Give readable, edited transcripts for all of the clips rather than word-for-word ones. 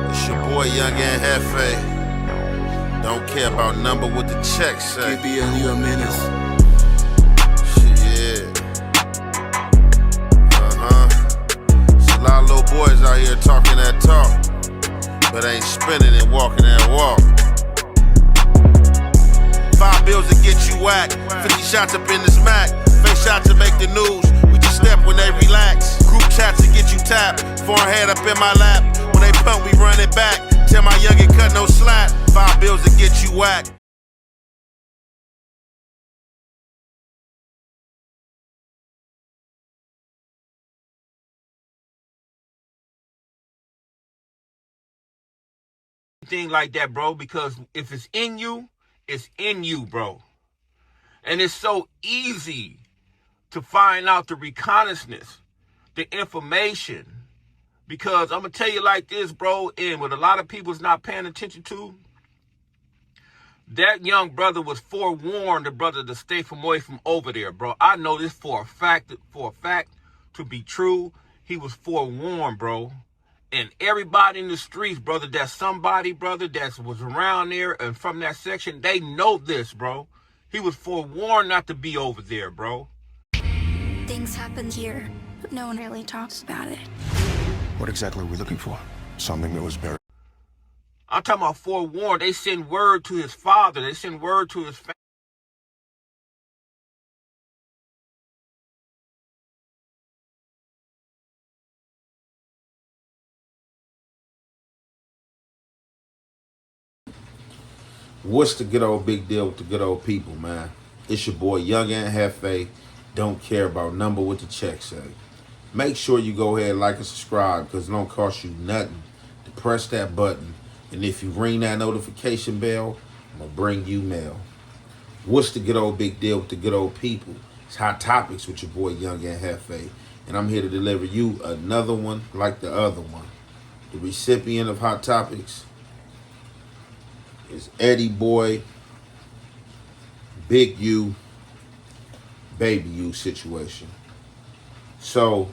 It's your boy Young and Hefe. Don't care about number what the check say. KBL, you a menace. Shit, yeah. It's a lot of little boys out here talking that talk, but ain't spinning and walking that walk. 5 bills to get you whacked, 50 shots up in this Mac, face shots to make the news, we just step when they relax, group chats to get you tapped, foreign head up in my lap, when they pump we run it back, tell my youngin' cut no slack, 5 bills to get you whacked. Thing like that, bro, because if it's in you, bro. And it's so easy to find out the reconnaissance, the information. Because I'm going to tell you like this, bro, and what a lot of people's not paying attention to, that young brother was forewarned, the brother, to stay from away from over there, bro. I know this for a fact to be true. He was forewarned, bro. And everybody in the streets, brother, that's somebody, brother, that was around there and from that section, they know this, bro. He was forewarned not to be over there, bro. Things happen here, but no one really talks about it. What exactly are we looking for? Something that was buried? I'm talking about forewarned. They send word to his father. They send word to his family. What's the good old big deal with the good old people, man? It's your boy Young and Hefe. Don't care about number what the check say. Make sure you go ahead, like and subscribe, because it don't cost you nothing to press that button. And if you ring that notification bell, I'm going to bring you mail. What's the good old big deal with the good old people? It's Hot Topics with your boy Young and Hefe. And I'm here to deliver you another one like the other one. The recipient of Hot Topics is Eddie Boy, Big U, Baby U situation. So,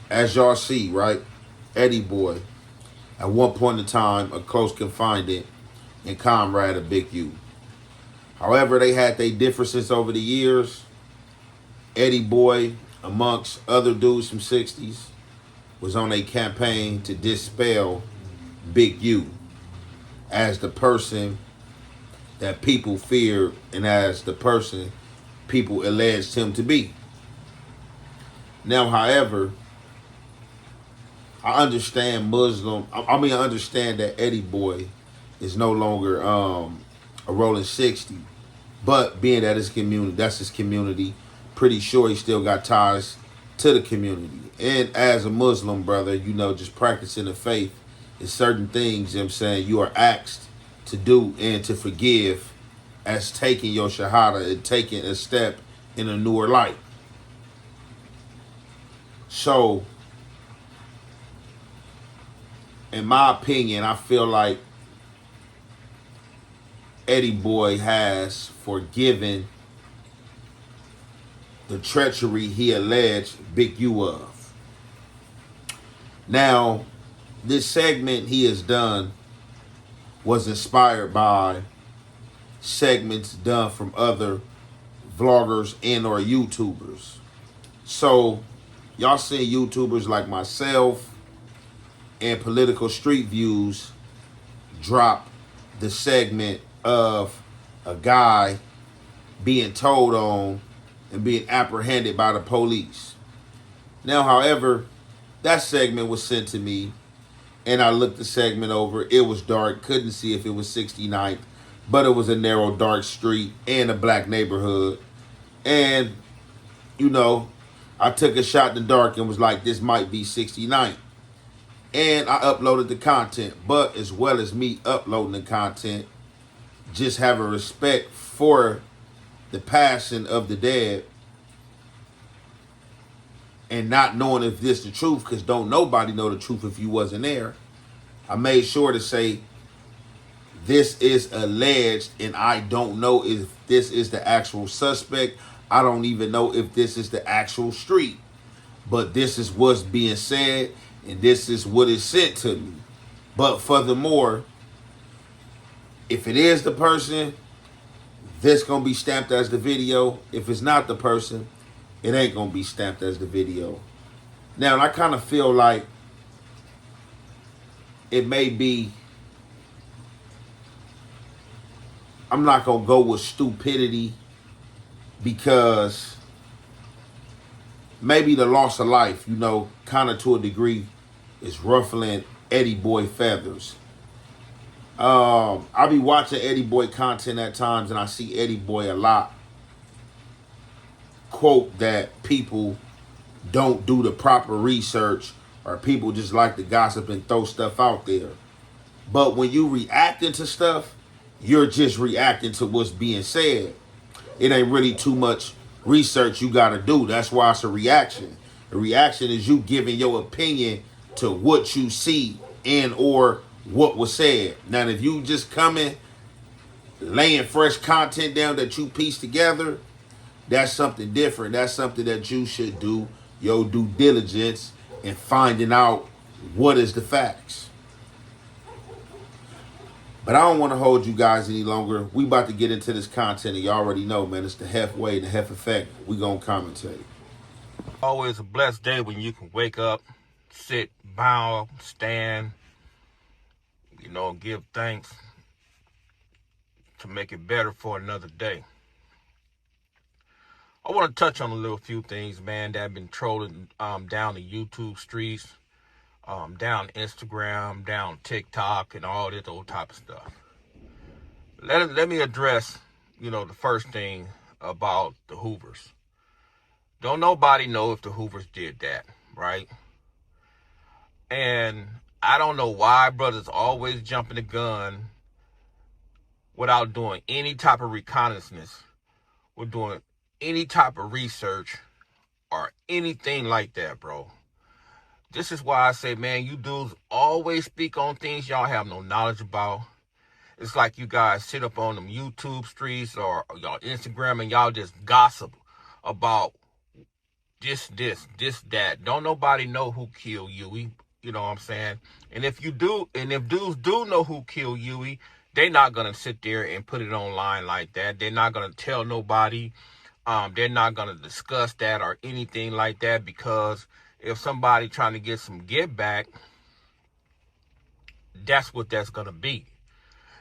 as y'all see, right, Eddie Boy, at one point in time, a close confidant and comrade of Big U. However, they had their differences over the years. Eddie Boy, amongst other dudes from 60s, was on a campaign to dispel Big U as the person that people feared and as the person people alleged him to be. Now, however, I understand I understand that Eddie Boy is no longer a rolling 60, but being that that's his community, pretty sure he still got ties to the community. And as a Muslim brother, you know, just practicing the faith, is certain things, you know what I'm saying, you are asked to do and to forgive as taking your shahada and taking a step in a newer light. So, in my opinion, I feel like Eddie Boy has forgiven the treachery he alleged Big U of. Now, this segment he has done was inspired by segments done from other vloggers and or YouTubers. So, y'all see YouTubers like myself and Political Street Views drop the segment of a guy being told on and being apprehended by the police. Now, however, that segment was sent to me and I looked the segment over. It was dark, couldn't see if it was 69th, but it was a narrow, dark street and a black neighborhood. And, you know, I took a shot in the dark and was like, this might be 69th. And I uploaded the content. But as well as me uploading the content, just having respect for the passing of the dead and not knowing if this the truth, because don't nobody know the truth if you wasn't there, I made sure to say this is alleged and I don't know if this is the actual suspect. I don't even know if this is the actual street, but this is what's being said, and this is what is sent to me. But furthermore, if it is the person, this gonna be stamped as the video. If it's not the person, it ain't gonna be stamped as the video. Now, and I kind of feel like it may be, I'm not gonna go with stupidity, because maybe the loss of life, kind of to a degree, is ruffling Eddie Boy feathers. I be watching Eddie Boy content at times, and I see Eddie Boy a lot quote that people don't do the proper research, or people just like to gossip and throw stuff out there. But when you reacting to stuff, you're just reacting to what's being said. It ain't really too much research you gotta do. That's why it's a reaction. A reaction is you giving your opinion to what you see and or what was said. Now, if you just coming, laying fresh content down that you piece together, that's something different. That's something that you should do your due diligence in finding out what is the facts. But I don't want to hold you guys any longer. We about to get into this content, and you already know, man, it's the Hef Way, the Hef Effect. We gonna commentate. Always a blessed day when you can wake up, sit, bow, stand, give thanks to make it better for another day. I want to touch on a few things, man, that have been trolling down the YouTube streets, down Instagram, down TikTok, and all this old type of stuff. Let me address, the first thing about the Hoovers. Don't nobody know if the Hoovers did that, right? And I don't know why brothers always jumping the gun without doing any type of reconnaissance, or doing any type of research or anything like that, bro. This is why I say, man, you dudes always speak on things y'all have no knowledge about. It's like you guys sit up on them YouTube streets or y'all Instagram and y'all just gossip about this, that. Don't nobody know who killed Huey. You know what I'm saying? And if you do, and if dudes do know who killed Huey, they're not going to sit there and put it online like that. They're not going to tell nobody. They're not going to discuss that or anything like that, because if somebody trying to get some get back, that's what that's going to be.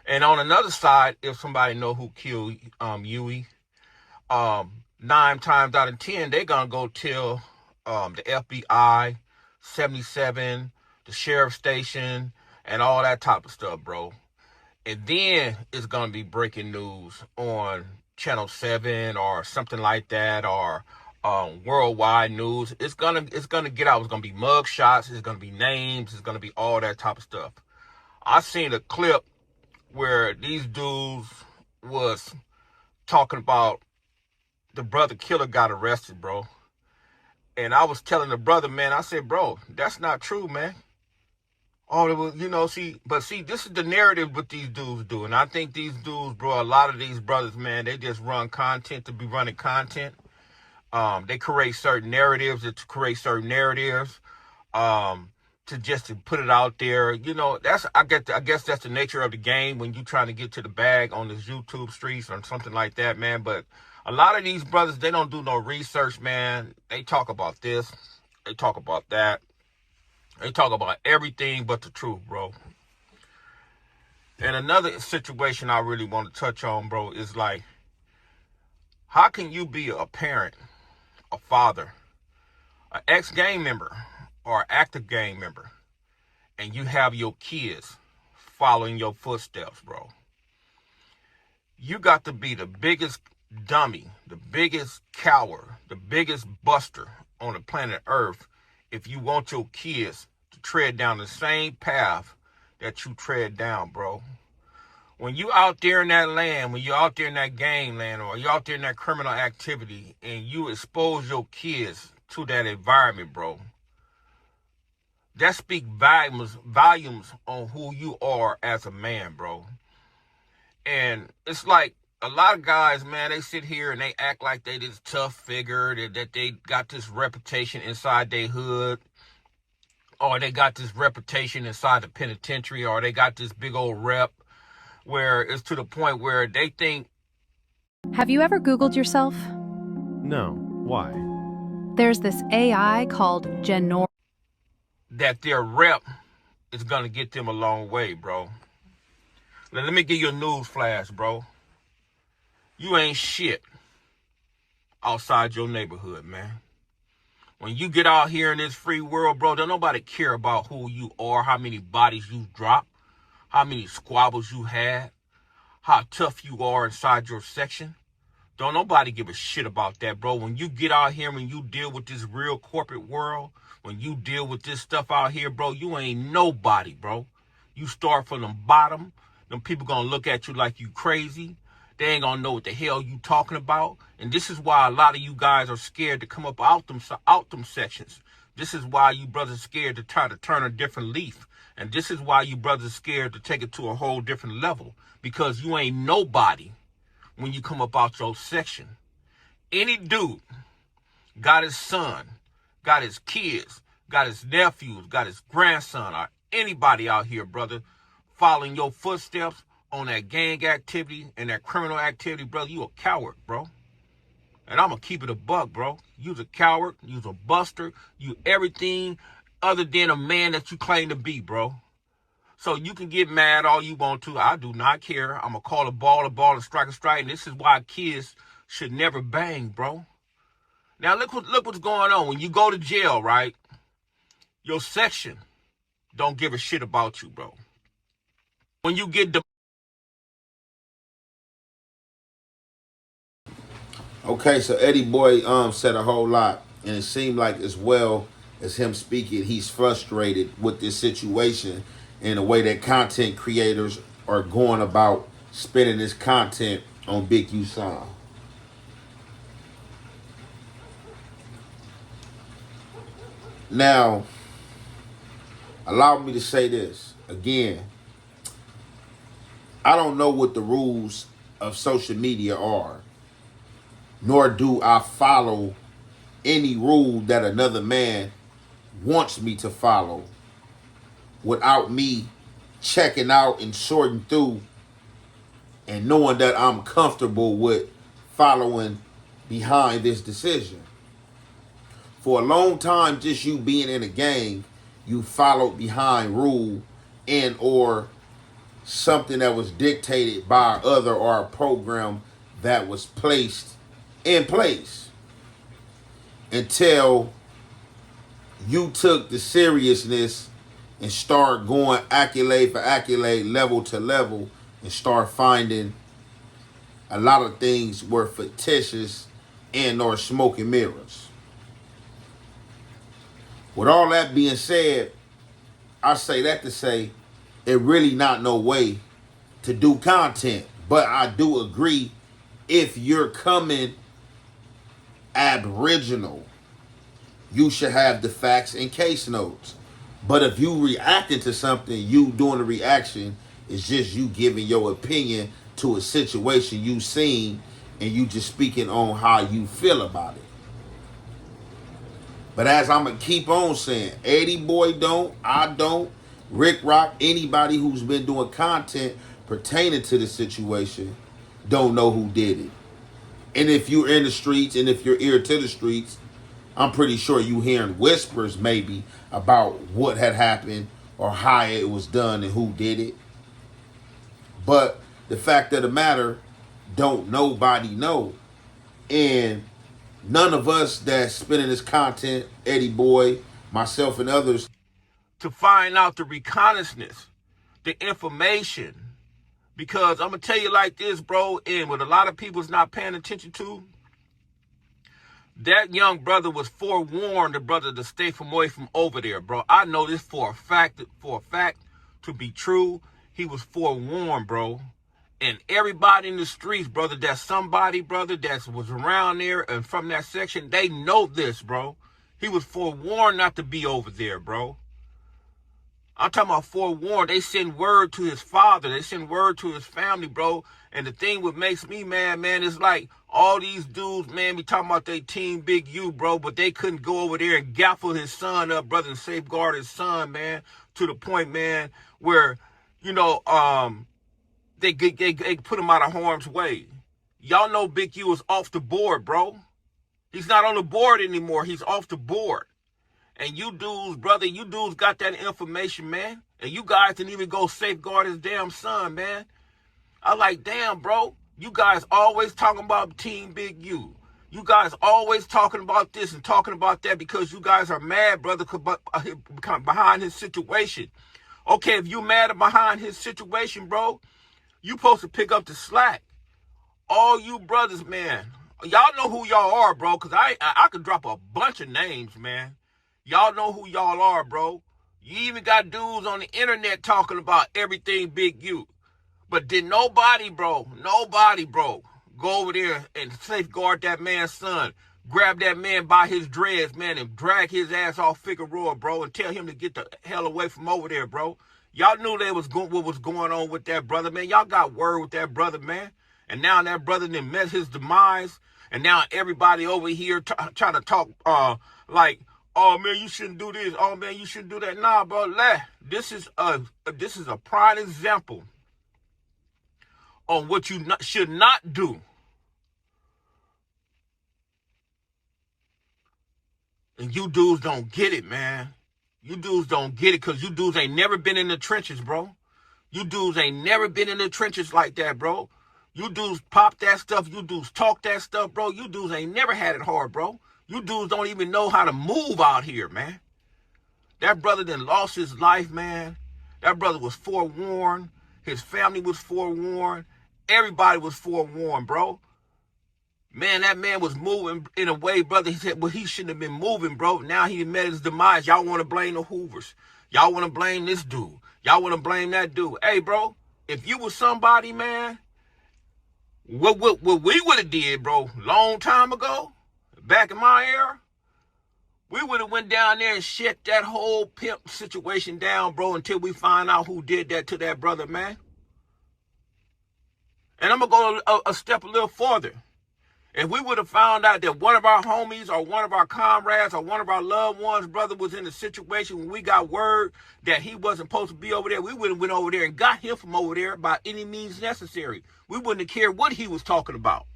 And on another side, if somebody know who killed Huey, 9 times out of 10, they're going to go tell the FBI, 77, the sheriff station, and all that type of stuff, bro. And then it's going to be breaking news on Channel 7 or something like that, or worldwide news. It's gonna get out. It's gonna be mug shots. It's gonna be names. It's gonna be all that type of stuff. I seen a clip where these dudes was talking about the brother killer got arrested, bro. And I was telling the brother, man, I said, bro, that's not true, man. Oh, it was, see, this is the narrative what these dudes do. And I think these dudes, bro, a lot of these brothers, man, they just run content to be running content. They create certain narratives to put it out there. I guess that's the nature of the game when you trying to get to the bag on this YouTube streets or something like that, man. But a lot of these brothers, they don't do no research, man. They talk about this, they talk about that. They talk about everything but the truth, bro. And another situation I really want to touch on, bro, is like, how can you be a parent, a father, an ex-gang member, or active gang member, and you have your kids following your footsteps, bro? You got to be the biggest dummy, the biggest coward, the biggest buster on the planet Earth if you want your kids to tread down the same path that you tread down, bro. When you out there in that land, when you're out there in that gang land, or you're out there in that criminal activity, and you expose your kids to that environment, bro, that speaks volumes on who you are as a man, bro. And it's like a lot of guys, man, they sit here and they act like they this tough figure, that they got this reputation inside their hood, or they got this reputation inside the penitentiary, or they got this big old rep, where it's to the point where they think. Have you ever Googled yourself? No. Why? There's this AI called That their rep is going to get them a long way, bro. Now, let me give you a news flash, bro. You ain't shit outside your neighborhood, man. When you get out here in this free world, bro, don't nobody care about who you are, how many bodies you dropped, how many squabbles you had, how tough you are inside your section. Don't nobody give a shit about that, bro. When you get out here, when you deal with this real corporate world, when you deal with this stuff out here, bro, you ain't nobody, bro. You start from the bottom. Them people gonna look at you like you crazy. They ain't gonna know what the hell you talking about. And this is why a lot of you guys are scared to come up out them sections. This is why you brothers scared to try to turn a different leaf. And this is why you brothers scared to take it to a whole different level. Because you ain't nobody when you come up out your section. Any dude got his son, got his kids, got his nephews, got his grandson, or anybody out here, brother, following your footsteps on that gang activity and that criminal activity, brother, you a coward, bro. And I'm going to keep it a buck, bro. You's a coward, you's a buster, you everything other than a man that you claim to be, bro. So you can get mad all you want to. I do not care. I'm going to call a ball, and strike a strike. And this is why kids should never bang, bro. Now, look what's going on. When you go to jail, right, your section don't give a shit about you, bro. When you get the... Okay, so Eddie Boy said a whole lot, and it seemed like as well as him speaking, he's frustrated with this situation and the way that content creators are going about spinning this content on Big U Sound. Now, allow me to say this again. I don't know what the rules of social media are, nor do I follow any rule that another man wants me to follow without me checking out and sorting through and knowing that I'm comfortable with following behind this decision. For a long time, just you being in a gang, you followed behind rule and or something that was dictated by other or a program that was placed in place until you took the seriousness and start going accolade for accolade, level to level, and start finding a lot of things were fictitious and or smoke and mirrors. With all that being said, I say that to say it really not no way to do content. But I do agree, if you're coming aboriginal, you should have the facts and case notes. But if you reacting to something, you doing a reaction is just you giving your opinion to a situation you seen, and you just speaking on how you feel about it. But as I'm going to keep on saying, Eddie Boy don't, I don't, Rick Rock, anybody who's been doing content pertaining to the situation don't know who did it. And if you're in the streets and if you're ear to the streets, I'm pretty sure you hearing whispers maybe about what had happened or how it was done and who did it. But the fact of the matter, don't nobody know. And none of us that's spinning this content, Eddie Boy, myself and others, to find out the reconnaissance, the information. Because I'm going to tell you like this, bro, and what a lot of people's not paying attention to, that young brother was forewarned, the brother, to stay away from over there, bro. I know this for a fact to be true. He was forewarned, bro. And everybody in the streets, brother, that's somebody, brother, that was around there and from that section, they know this, bro. He was forewarned not to be over there, bro. I'm talking about forewarned. They send word to his father. They send word to his family, bro. And the thing what makes me mad, man, is like all these dudes, man, be talking about they team Big U, bro, but they couldn't go over there and gaffle his son up, brother, and safeguard his son, man, to the point, man, where, you know, they put him out of harm's way. Y'all know Big U is off the board, bro. He's not on the board anymore. He's off the board. And you dudes, brother, you dudes got that information, man. And you guys didn't even go safeguard his damn son, man. I like, damn, bro. You guys always talking about Team Big U. You guys always talking about this and talking about that because you guys are mad, brother, behind his situation. Okay, if you mad behind his situation, bro, you supposed to pick up the slack. All you brothers, man. Y'all know who y'all are, bro, because I could drop a bunch of names, man. Y'all know who y'all are, bro. You even got dudes on the internet talking about everything Big U. But did nobody, bro, go over there and safeguard that man's son, grab that man by his dreads, man, and drag his ass off Figueroa, bro, and tell him to get the hell away from over there, bro. Y'all knew what was going on with that brother, man. Y'all got word with that brother, man. And now that brother then met his demise, and now everybody over here trying to talk like, oh man, you shouldn't do this. Oh man, you shouldn't do that. Nah, bro, this is a prime example on what you should not do. And you dudes don't get it, man. You dudes don't get it because you dudes ain't never been in the trenches, bro. You dudes ain't never been in the trenches like that, bro. You dudes pop that stuff. You dudes talk that stuff, bro. You dudes ain't never had it hard, bro. You dudes don't even know how to move out here, man. That brother then lost his life, man. That brother was forewarned. His family was forewarned. Everybody was forewarned, bro. Man, that man was moving in a way, brother. He said, well, he shouldn't have been moving, bro. Now he met his demise. Y'all want to blame the Hoovers. Y'all want to blame this dude. Y'all want to blame that dude. Hey, bro, if you was somebody, man, what we would have did, bro, long time ago, back in my era, we would have went down there and shut that whole pimp situation down, bro, until we find out who did that to that brother, man. And I'm going to go a step a little further. If we would have found out that one of our homies or one of our comrades or one of our loved ones, brother, was in a situation when we got word that he wasn't supposed to be over there, we would have went over there and got him from over there by any means necessary. We wouldn't have cared what he was talking about.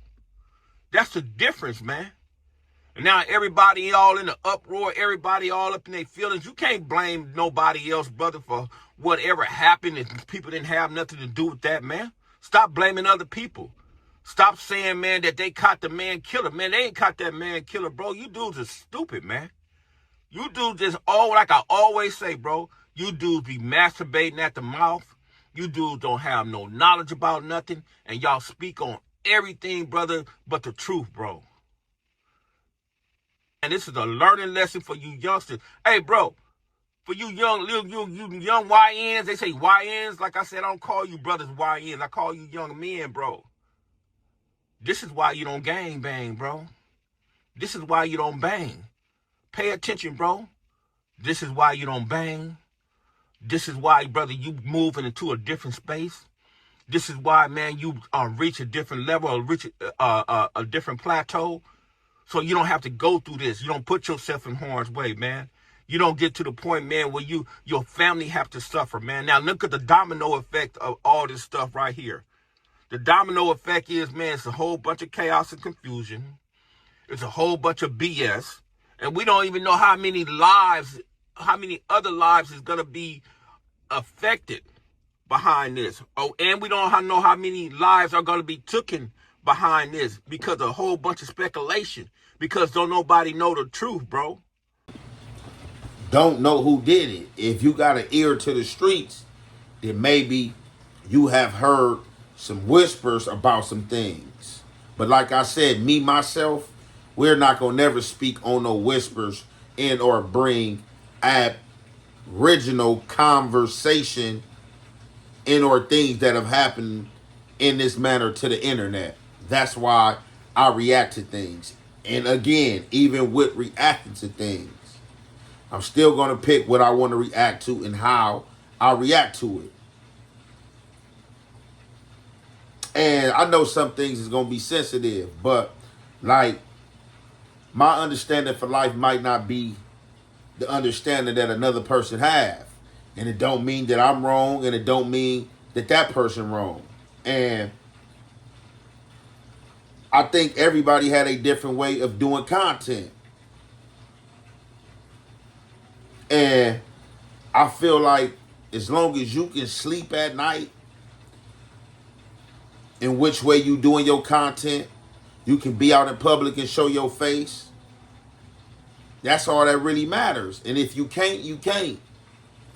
That's the difference, man. And now everybody all in the uproar, everybody all up in their feelings. You can't blame nobody else, brother, for whatever happened and people didn't have nothing to do with that, man. Stop blaming other people. Stop saying, man, that they caught the man killer. Man, they ain't caught that man killer, bro. You dudes are stupid, man. You dudes just like I always say, bro, you dudes be masturbating at the mouth. You dudes don't have no knowledge about nothing. And y'all speak on everything, brother, but the truth, bro. And this is a learning lesson for you youngsters. Hey, bro, for you young YNs, they say YNs. Like I said, I don't call you brothers YNs. I call you young men, bro. This is why you don't gang bang, bro. This is why you don't bang. Pay attention, bro. This is why you don't bang. This is why, brother, you moving into a different space. This is why, man, you reach a different level or reach a different plateau. So you don't have to go through this. You don't put yourself in harm's way, man. You don't get to the point, man, where your family have to suffer, man. Now look at the domino effect of all this stuff right here. The domino effect is, man, it's a whole bunch of chaos and confusion. It's a whole bunch of BS. And we don't even know how many other lives is going to be affected behind this. Oh, and we don't know how many lives are going to be taken behind this because of a whole bunch of speculation. Because don't nobody know the truth, bro. Don't know who did it. If you got an ear to the streets, then maybe you have heard some whispers about some things. But like I said, me, myself, we're not going to never speak on no whispers and or bring original conversation in or things that have happened in this manner to the internet. That's why I react to things. And again, even with reacting to things, I'm still going to pick what I want to react to and how I react to it. And I know some things is gonna be sensitive, but like my understanding for life might not be the understanding that another person have. And it don't mean that I'm wrong, and it don't mean that that person wrong. And I think everybody had a different way of doing content. And I feel like as long as you can sleep at night in which way you doing your content, you can be out in public and show your face. That's all that really matters. And if you can't, you can't.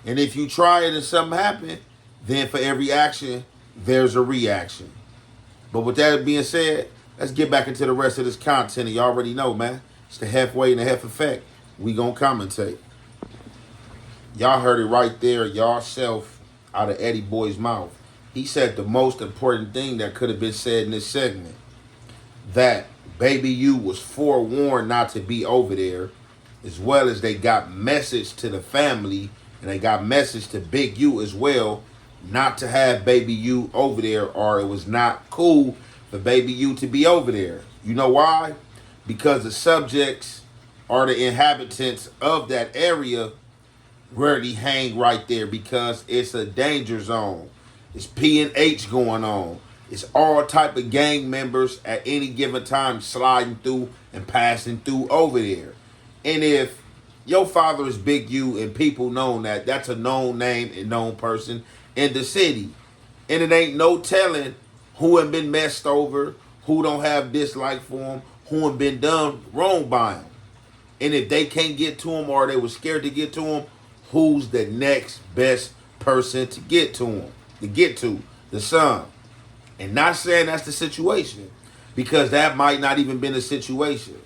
And if you try it and something happen, then for every action, there's a reaction. But with that being said, let's get back into the rest of this content. And you already know, man, it's the halfway and the half effect. We gonna commentate. Y'all heard it right there, y'all self, out of Eddie Boy's mouth. He said the most important thing that could have been said in this segment. That Baby U was forewarned not to be over there, as well as they got message to the family, and they got message to Big U as well, not to have Baby U over there, or it was not cool for Baby U to be over there. You know why? Because the subjects or the inhabitants of that area rarely hang right there because it's a danger zone. It's P&H going on. It's all type of gang members at any given time sliding through and passing through over there. And if your father is Big U and people know that, that's a known name and known person in the city. And it ain't no telling who have been messed over, who don't have dislike for him, who have been done wrong by him. And if they can't get to him or they were scared to get to him, who's the next best person to get to him? The son. And not saying that's the situation, because that might not even been the situation.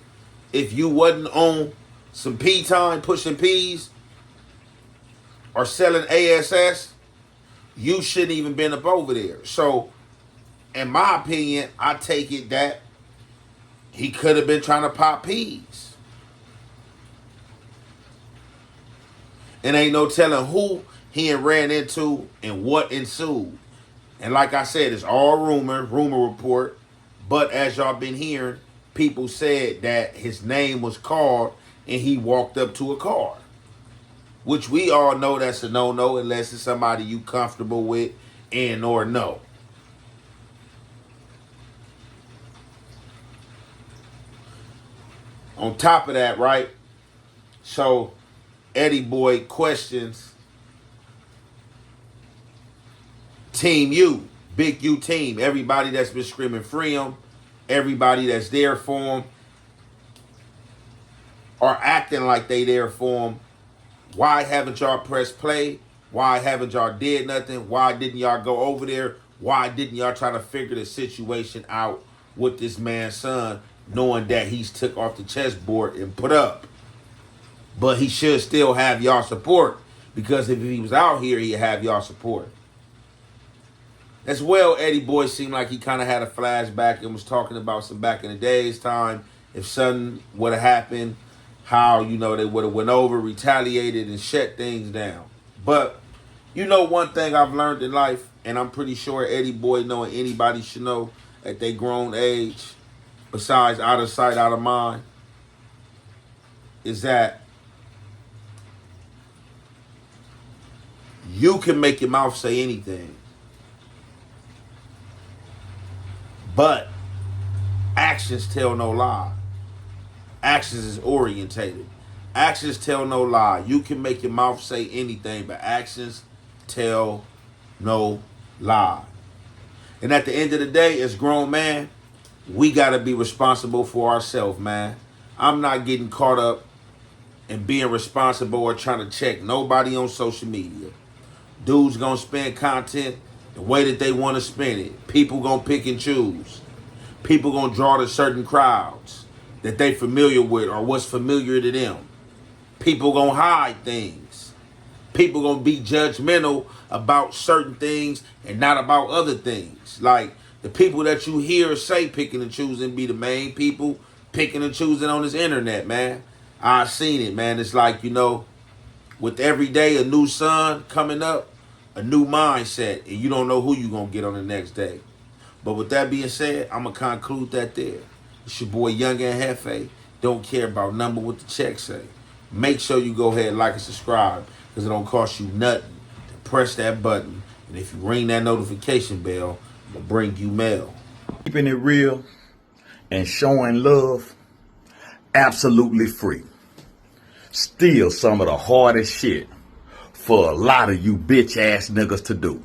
If you wasn't on some P time pushing P's or selling ASS, you shouldn't even been up over there. So, in my opinion, I take it that he could have been trying to pop P's. And ain't no telling who he had ran into and what ensued. And like I said, it's all rumor report. But as y'all been hearing, people said that his name was called and he walked up to a car. Which we all know that's a no-no unless it's somebody you comfortable with and or know. On top of that, right? So Eddie Boy questions Team U, Big U team, everybody that's been screaming free him, everybody that's there for him, are acting like they there for him. Why haven't y'all pressed play? Why haven't y'all did nothing? Why didn't y'all go over there? Why didn't y'all try to figure the situation out with this man's son, knowing that he's took off the chessboard and put up? But he should still have y'all support, because if he was out here, he'd have y'all support. As well, Eddie Boy seemed like he kind of had a flashback and was talking about some back in the days time. If something would have happened, how, you know, they would have went over, retaliated, and shut things down. But, you know, one thing I've learned in life, and I'm pretty sure Eddie Boy knowing anybody should know at their grown age, besides out of sight, out of mind, is that you can make your mouth say anything. But actions tell no lie. Actions is orientated. Actions tell no lie. You can make your mouth say anything, but actions tell no lie. And at the end of the day, as grown man, we got to be responsible for ourselves, man. I'm not getting caught up in being responsible or trying to check nobody on social media. Dudes going to spend content the way that they want to spend it. People going to pick and choose. People going to draw to certain crowds that they familiar with or what's familiar to them. People going to hide things. People going to be judgmental about certain things and not about other things. Like the people that you hear say picking and choosing be the main people picking and choosing on this internet, man. I've seen it, man. It's like, you know, with every day a new sun coming up, a new mindset, and you don't know who you're going to get on the next day. But with that being said, I'm going to conclude that there. It's your boy Young and Hefe. Don't care about number what the check say. Make sure you go ahead, like and subscribe, because it don't cost you nothing to press that button. And if you ring that notification bell, it'll bring you mail. Keeping it real and showing love, absolutely free. Still some of the hardest shit for a lot of you bitch ass niggas to do.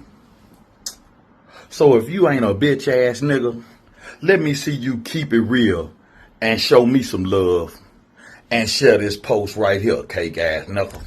So if you ain't a bitch ass nigga, let me see you keep it real and show me some love and share this post right here, cake ass knuckle.